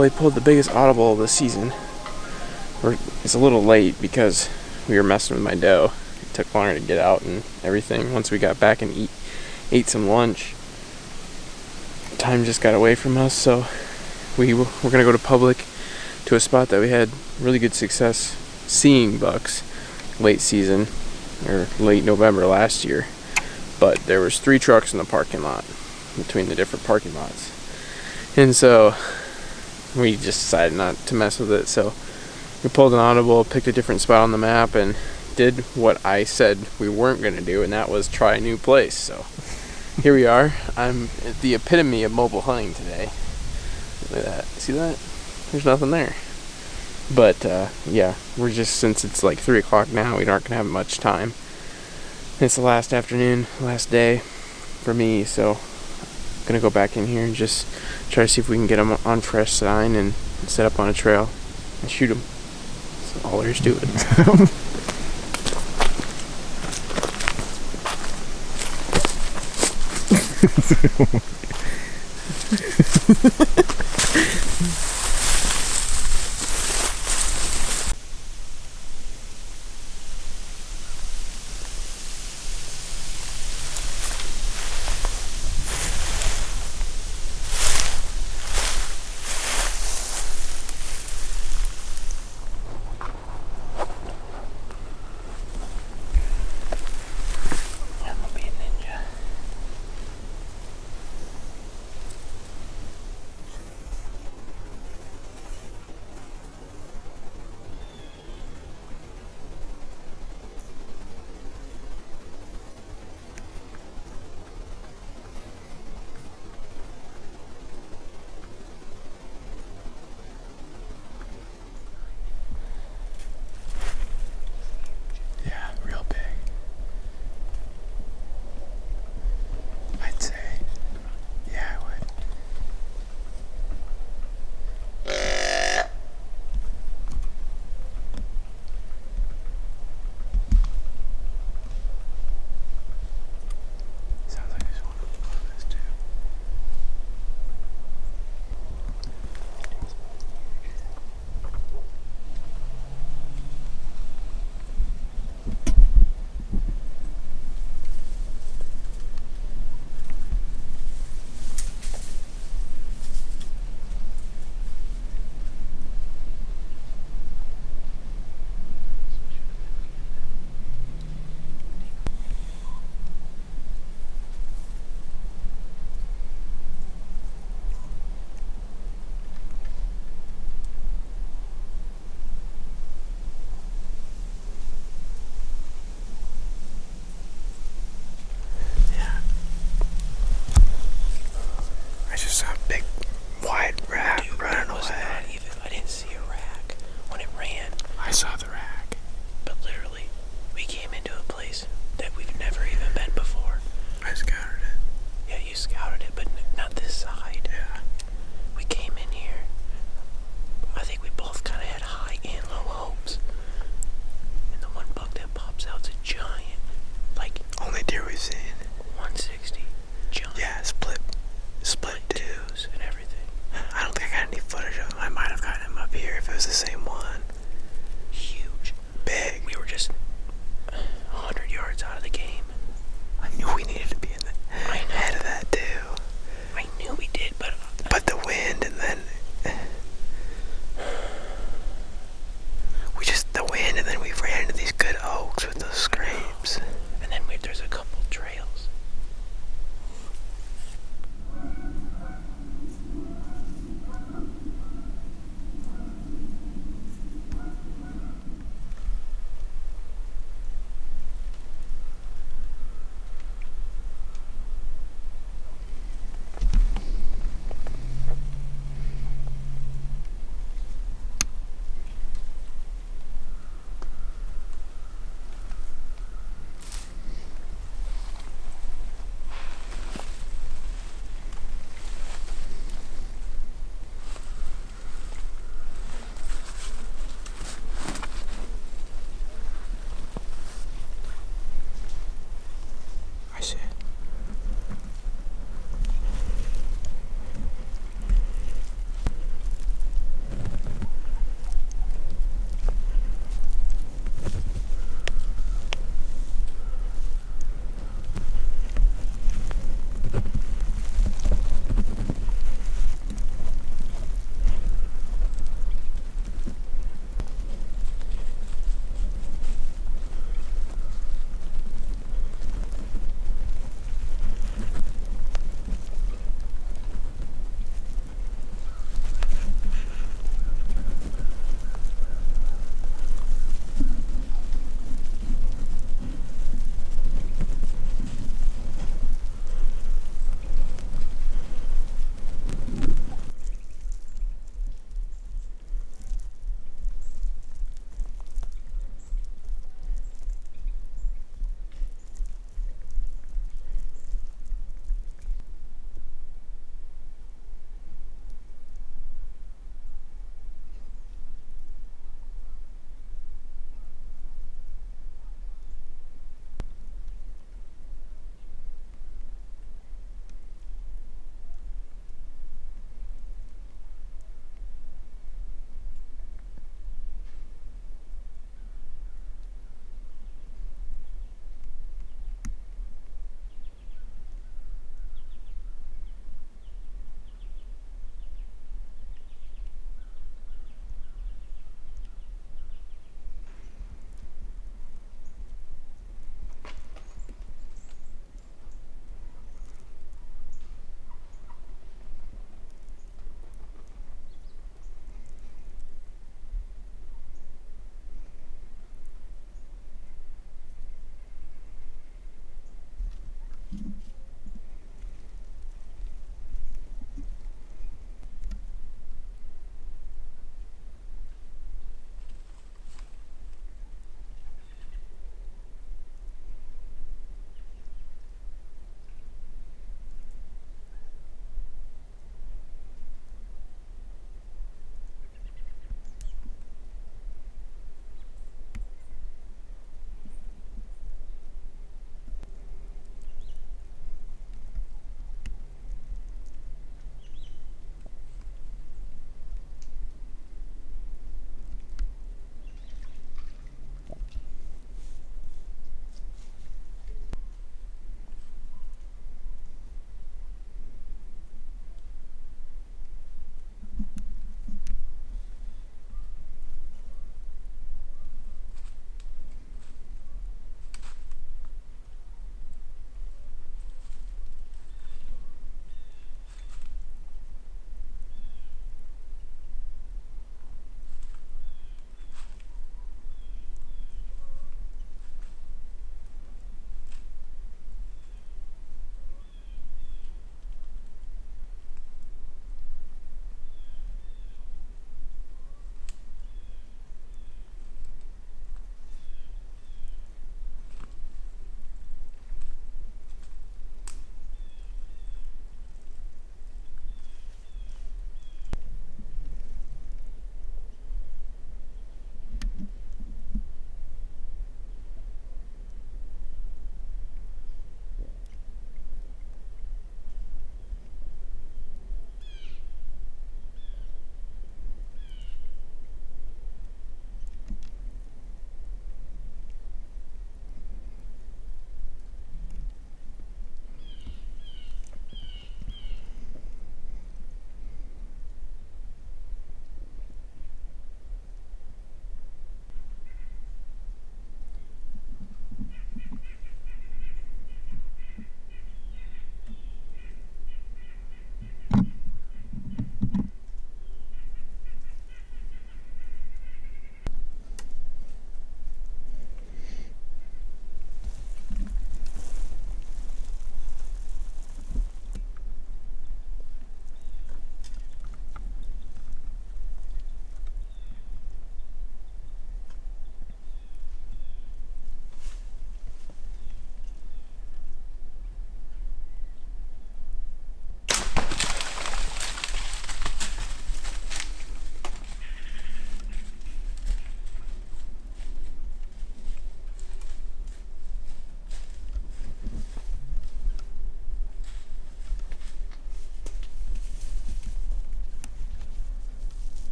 finally pulled the biggest audible of the season. It's a little late because we were messing with my dough. It took longer to get out and everything. Once we got back and ate some lunch, time just got away from us, so we're going to go to public to a spot that we had really good success seeing bucks late season, or late November last year. But there was 3 trucks in the parking lot between the different parking lots. And so we just decided not to mess with it. So we pulled an audible, picked a different spot on the map, and did what I said we weren't going to do, and that was try a new place. So here we are. I'm at the epitome of mobile hunting today. Look at that. See that? There's nothing there. But yeah, we're just, since it's like 3 o'clock now, we aren't going to have much time. It's the last afternoon, last day for me, so I'm going to go back in here and just try to see if we can get them on fresh sign and set up on a trail and shoot them. That's all there is to it.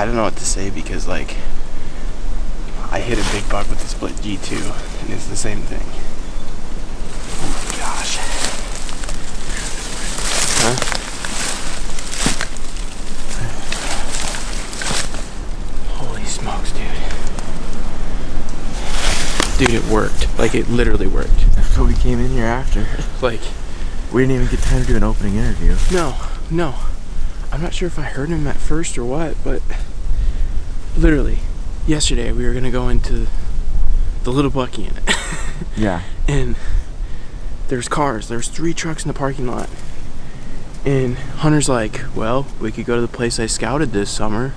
I don't know what to say because, like, I hit a big buck with the split G2, and it's the same thing. Oh my gosh. Huh? Holy smokes, dude. Dude, it worked. Like, it literally worked. That's what we came in here after. Like, we didn't even get time to do an opening interview. No. I'm not sure if I heard him at first or what, but literally, yesterday we were gonna go into the Little Bucky in it. Yeah. And there's 3 trucks in the parking lot. And Hunter's like, well, we could go to the place I scouted this summer,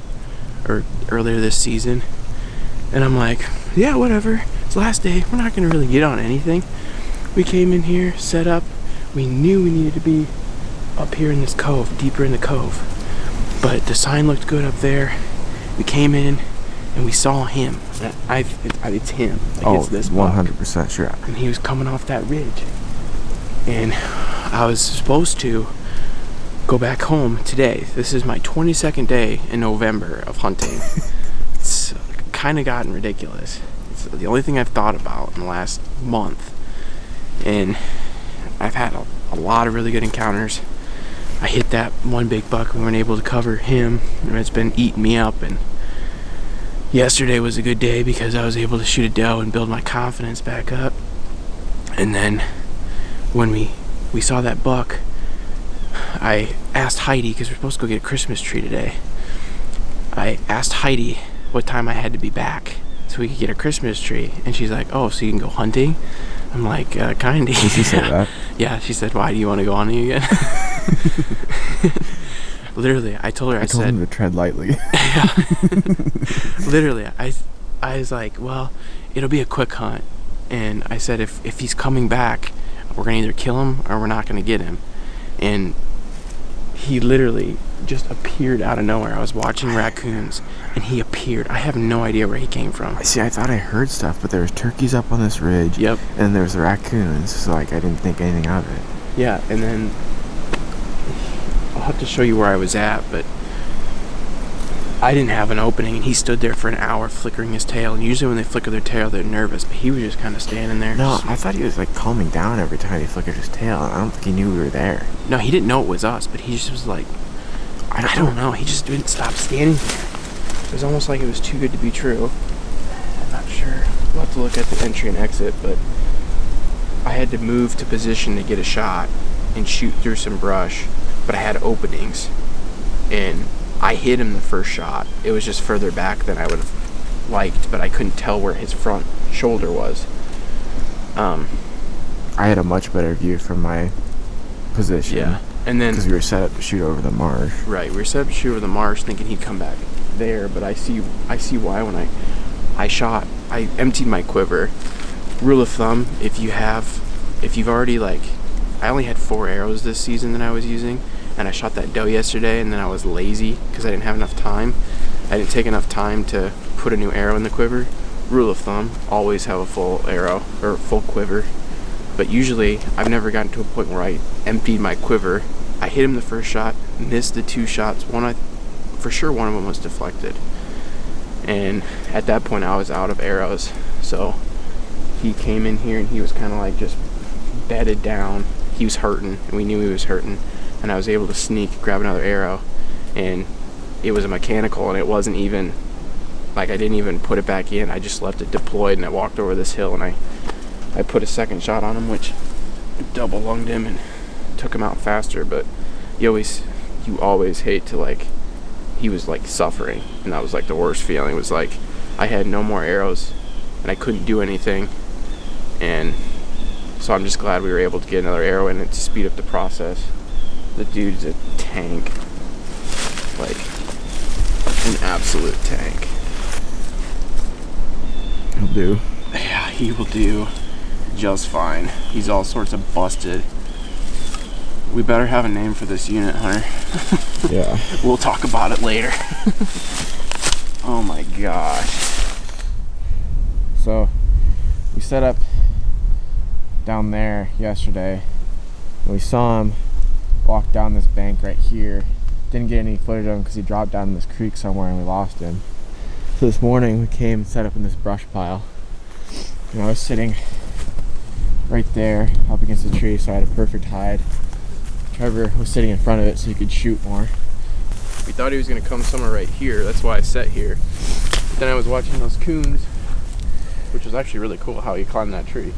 or earlier this season. And I'm like, yeah, whatever. It's last day. We're not gonna really get on anything. We came in here, set up. We knew we needed to be up here in this cove, deeper in the cove. But the sign looked good up there. We came in and we saw him. It's him. Like, it's this buck. 100% sure. And he was coming off that ridge. And I was supposed to go back home today. This is my 22nd day in November of hunting. It's kind of gotten ridiculous. It's the only thing I've thought about in the last month. And I've had a lot of really good encounters. I hit that one big buck. We weren't able to cover him, and it's been eating me up. And yesterday was a good day because I was able to shoot a doe and build my confidence back up. And then when we saw that buck, I asked Heidi, because we're supposed to go get a Christmas tree today. I asked Heidi what time I had to be back so we could get a Christmas tree, and she's like, "Oh, so you can go hunting?" I'm like, kinda. Did she say that? Yeah, she said, "Why do you want to go hunting again?" Literally, I told her, I told said, him to tread lightly. Yeah. Literally, I was like, well, it'll be a quick hunt. And I said, if he's coming back, we're going to either kill him or we're not going to get him. And he literally just appeared out of nowhere. I was watching raccoons, and he appeared. I have no idea where he came from. See, I thought I heard stuff, but there was turkeys up on this ridge. Yep. And there was the raccoons, so, like, I didn't think anything of it. Yeah, and then I'll have to show you where I was at, but I didn't have an opening, and he stood there for an hour flickering his tail. And usually when they flicker their tail, they're nervous, but he was just kind of standing there. No, I thought he was, like, calming down every time he flickered his tail. I don't think he knew we were there. No, he didn't know it was us, but he just was like, I don't know. He just didn't stop standing there. It was almost like it was too good to be true. I'm not sure. We'll have to look at the entry and exit, but I had to move to position to get a shot and shoot through some brush, but I had openings, and I hit him the first shot. It was just further back than I would have liked, but I couldn't tell where his front shoulder was. I had a much better view from my position. Yeah, and then because we were set up to shoot over the marsh. Right, we were set up to shoot over the marsh, thinking he'd come back there. But I see why when I shot. I emptied my quiver. Rule of thumb: if you've already, like, I only had 4 arrows this season that I was using, and I shot that doe yesterday, and then I was lazy because I didn't have enough time. I didn't take enough time to put a new arrow in the quiver. Rule of thumb: always have a full arrow or full quiver. But usually, I've never gotten to a point where I emptied my quiver. I hit him the first shot, missed the 2 shots. For sure one of them was deflected. And at that point, I was out of arrows. So he came in here, and he was kind of like just bedded down. He was hurting, and we knew he was hurting. And I was able to sneak, grab another arrow, and it was a mechanical, and it wasn't even, like, I didn't even put it back in. I just left it deployed, and I walked over this hill, and I put a second shot on him, which double lunged him and took him out faster. But you always hate to, like, he was, like, suffering, and that was, like, the worst feeling. It was like I had no more arrows, and I couldn't do anything, and so I'm just glad we were able to get another arrow in it to speed up the process. The dude's a tank, like an absolute tank. He'll do. Yeah, he will do just fine. He's all sorts of busted. We better have a name for this unit, Hunter. Yeah. We'll talk about it later. Oh my gosh. So, we set up down there yesterday, and we saw him walk down this bank right here. didn't get any footage of him because he dropped down in this creek somewhere and we lost him. So this morning we came and set up in this brush pile. And I was sitting right there up against the tree, so I had a perfect hide. Trevor was sitting in front of it so he could shoot more. We thought he was gonna come somewhere right here. That's why I sat here. But then I was watching those coons, which was actually really cool how he climbed that tree.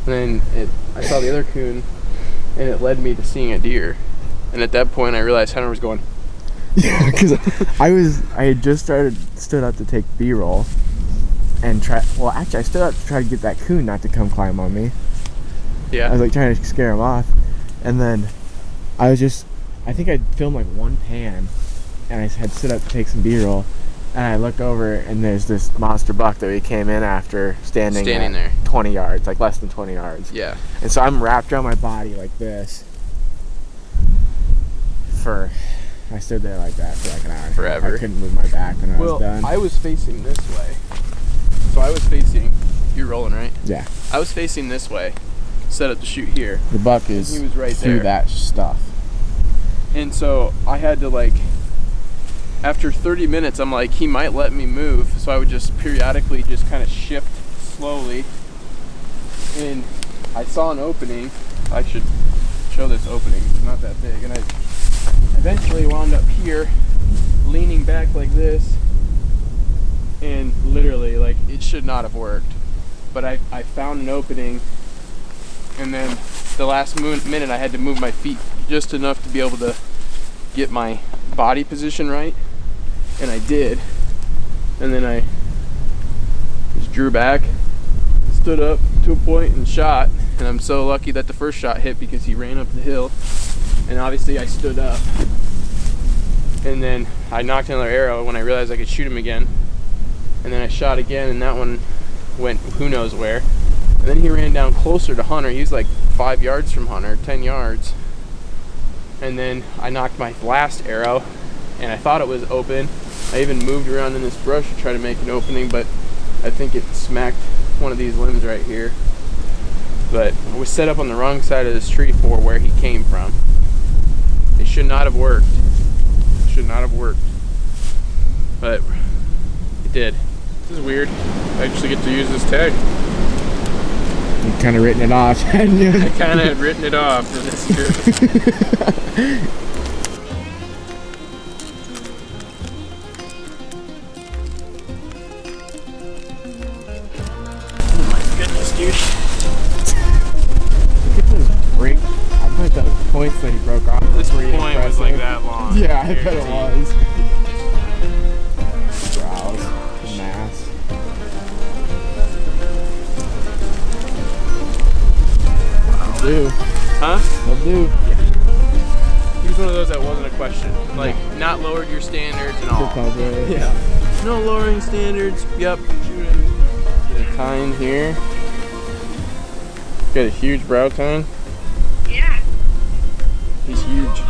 And then I saw the other coon, and it led me to seeing a deer. And at that point, I realized Hunter was going. Yeah, because I had just stood up to take B-roll, and I stood up to try to get that coon not to come climb on me. Yeah. I was like trying to scare him off, and then I think I'd filmed like one pan, and I had stood up to take some B-roll, and I look over, and there's this monster buck that we came in after standing there 20 yards, like less than 20 yards. Yeah. And so I'm wrapped around my body like this I stood there like that for like an hour. Forever. I couldn't move my back when I was done. I was facing this way. So I was facing, you're rolling, right? Yeah. I was facing this way, set up to shoot here. The buck is he was right through there. that stuff. And so I had to after 30 minutes, I'm like, he might let me move. So I would just periodically just kind of shift slowly. And I saw an opening. I should show this opening. It's not that big. And I eventually wound up here, leaning back like this. And literally, it should not have worked. But I found an opening. And then the last minute, I had to move my feet just enough to be able to get my body position right. And I did. And then I just drew back, stood up to a point and shot. And I'm so lucky that the first shot hit because he ran up the hill. And obviously I stood up. And then I knocked another arrow when I realized I could shoot him again. And then I shot again, and that one went who knows where. And then he ran down closer to Hunter. He was like 5 yards from Hunter, 10 yards. And then I knocked my last arrow, and I thought it was open. I even moved around in this brush to try to make an opening, but I think it smacked one of these limbs right here. But I was set up on the wrong side of this tree for where he came from. It should not have worked. It should not have worked. But it did. This is weird. I actually get to use this tag. You kind of written it off, hadn't you? I kind of had written it off, but it's true. Oh my goodness, dude. Look at those break. I bet those points that he broke off. This were point was like that long. Yeah, I bet it was. Browse. Mass. Do. Huh? They'll do. He was one of those that wasn't a question. Like, not lowered your standards and all. Yeah. No lowering standards. Yep. Shooting. Get a tine here. Got a huge brow tine. Yeah. He's huge.